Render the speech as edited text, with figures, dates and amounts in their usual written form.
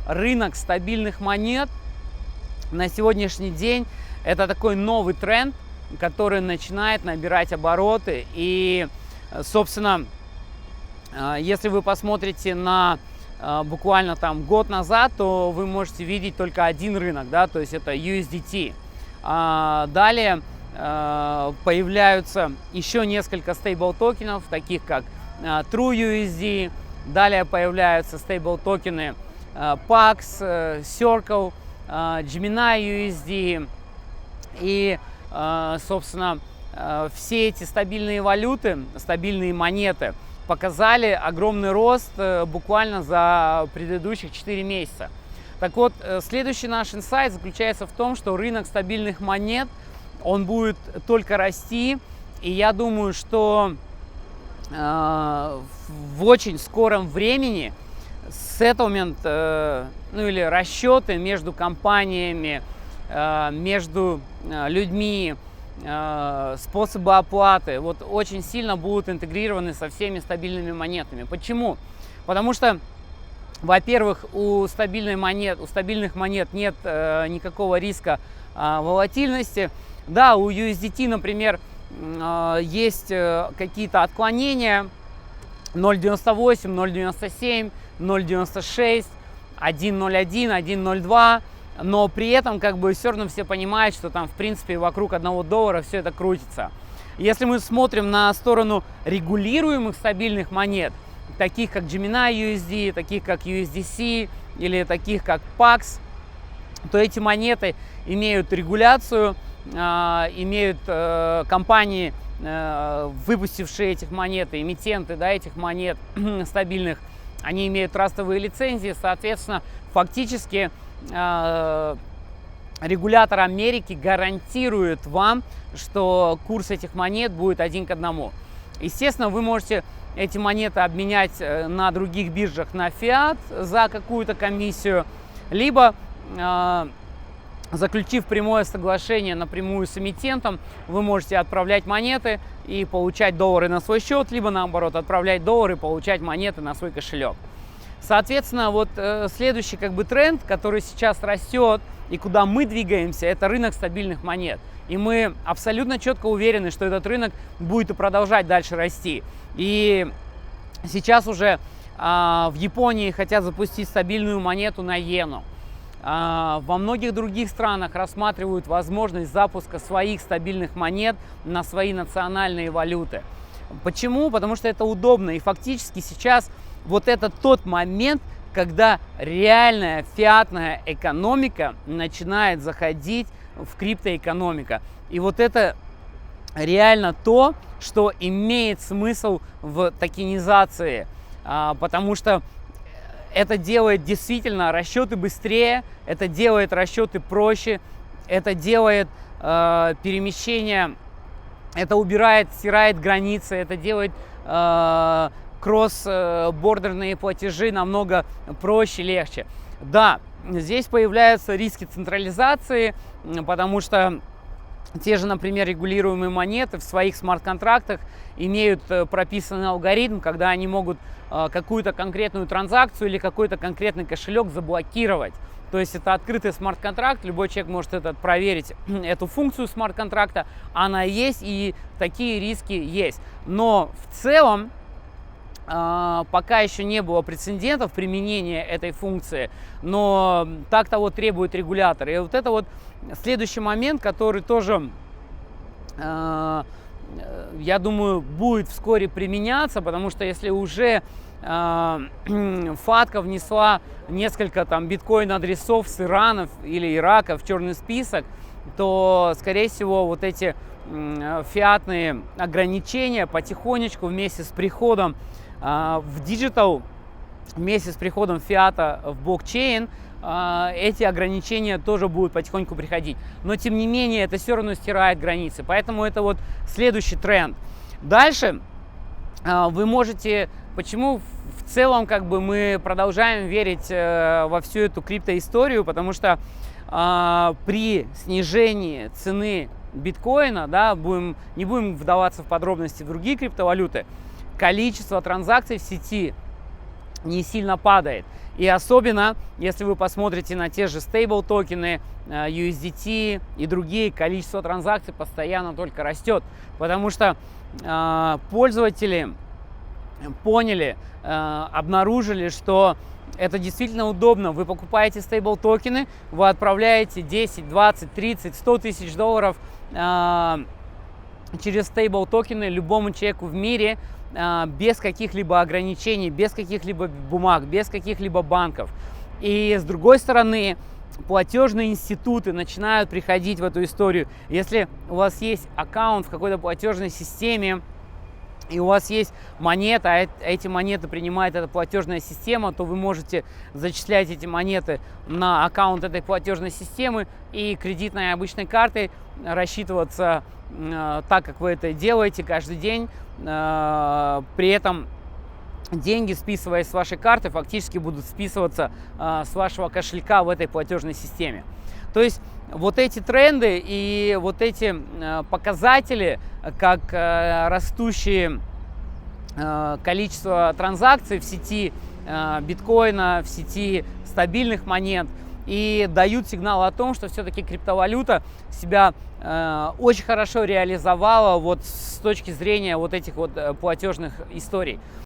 рынок стабильных монет на сегодняшний день это такой новый тренд, который начинает набирать обороты. И, собственно, если вы посмотрите на буквально там год назад, то вы можете видеть только один рынок, да, то есть это USDT. Далее появляются еще несколько стейбл токенов, таких как TrueUSD. Далее появляются стейбл токены PAX, Circle, Gemini USD. И, собственно, все эти стабильные валюты, стабильные монеты показали огромный рост буквально за предыдущих 4 месяца. Так вот, следующий наш инсайт заключается в том, что рынок стабильных монет, он будет только расти. И я думаю, что в очень скором времени сеттlemент, ну или расчеты между компаниями, между людьми, способы оплаты вот очень сильно будут интегрированы со всеми стабильными монетами. Почему? Потому что, во-первых, у стабильных монет нет никакого риска волатильности. Да, у USDT, например, есть какие-то отклонения 0.98, 0.97, 0.96, 1.01, 1.02. Но при этом как бы все равно все понимают, что там в принципе вокруг $1 все это крутится. Если мы смотрим на сторону регулируемых стабильных монет, таких как Gemini USD, таких как USDC или таких как PAX, то эти монеты имеют регуляцию, имеют компании, выпустившие этих монет, эмитенты, да, этих монет стабильных, они имеют трастовые лицензии, соответственно, фактически регулятор Америки гарантирует вам, что курс этих монет будет 1 к 1. Естественно, вы можете эти монеты обменять на других биржах на фиат за какую-то комиссию, либо заключив прямое соглашение напрямую с эмитентом, вы можете отправлять монеты и получать доллары на свой счет, либо наоборот отправлять доллары и получать монеты на свой кошелек. Соответственно, вот следующий как бы тренд, который сейчас растет и куда мы двигаемся, это рынок стабильных монет. И мы абсолютно четко уверены, что этот рынок будет и продолжать дальше расти. И сейчас уже в Японии хотят запустить стабильную монету на иену. Во многих других странах рассматривают возможность запуска своих стабильных монет на свои национальные валюты. Почему? Потому что это удобно. И фактически сейчас вот это тот момент, когда реальная фиатная экономика начинает заходить в криптоэкономика. И вот это реально то, что имеет смысл в токенизации, потому что это делает действительно расчеты быстрее, это делает расчеты проще, это делает перемещение, это убирает, стирает границы, это делает кросс-бордерные платежи намного проще, легче. Да, здесь появляются риски централизации, потому что те же, например, регулируемые монеты в своих смарт-контрактах имеют прописанный алгоритм, когда они могут какую-то конкретную транзакцию или какой-то конкретный кошелек заблокировать. То есть это открытый смарт-контракт, любой человек может проверить эту функцию смарт-контракта, она есть и такие риски есть. Но в целом пока еще не было прецедентов применения этой функции, но так того требует регулятор. И вот это вот следующий момент, который тоже, я думаю, будет вскоре применяться, потому что если уже FATCA внесла несколько там биткоин-адресов с Ирана или Ирака в черный список, то, скорее всего, вот эти фиатные ограничения потихонечку вместе с приходом в диджитал, вместе с приходом фиата в блокчейн, эти ограничения тоже будут потихоньку приходить. Но, тем не менее, это все равно стирает границы. Поэтому это вот следующий тренд. Дальше вы можете... Почему в целом как бы мы продолжаем верить во всю эту криптоисторию? Потому что при снижении цены биткоина, да, не будем вдаваться в подробности в другие криптовалюты, количество транзакций в сети не сильно падает. И особенно, если вы посмотрите на те же стейбл токены, USDT и другие, количество транзакций постоянно только растет, потому что пользователи поняли, обнаружили, что это действительно удобно. Вы покупаете стейбл токены, вы отправляете 10, 20, 30, 100 тысяч долларов через стейбл токены любому человеку в мире без каких-либо ограничений, без каких-либо бумаг, без каких-либо банков. И с другой стороны, платежные институты начинают приходить в эту историю. Если у вас есть аккаунт в какой-то платежной системе, и у вас есть монета, а эти монеты принимает эта платежная система, то вы можете зачислять эти монеты на аккаунт этой платежной системы и кредитной обычной картой рассчитываться так, как вы это делаете каждый день. При этом деньги, списываясь с вашей карты, фактически будут списываться с вашего кошелька в этой платежной системе. То есть вот эти тренды и вот эти показатели, как растущее количество транзакций в сети биткоина, в сети стабильных монет, и дают сигнал о том, что все-таки криптовалюта себя очень хорошо реализовала вот с точки зрения вот этих вот платежных историй.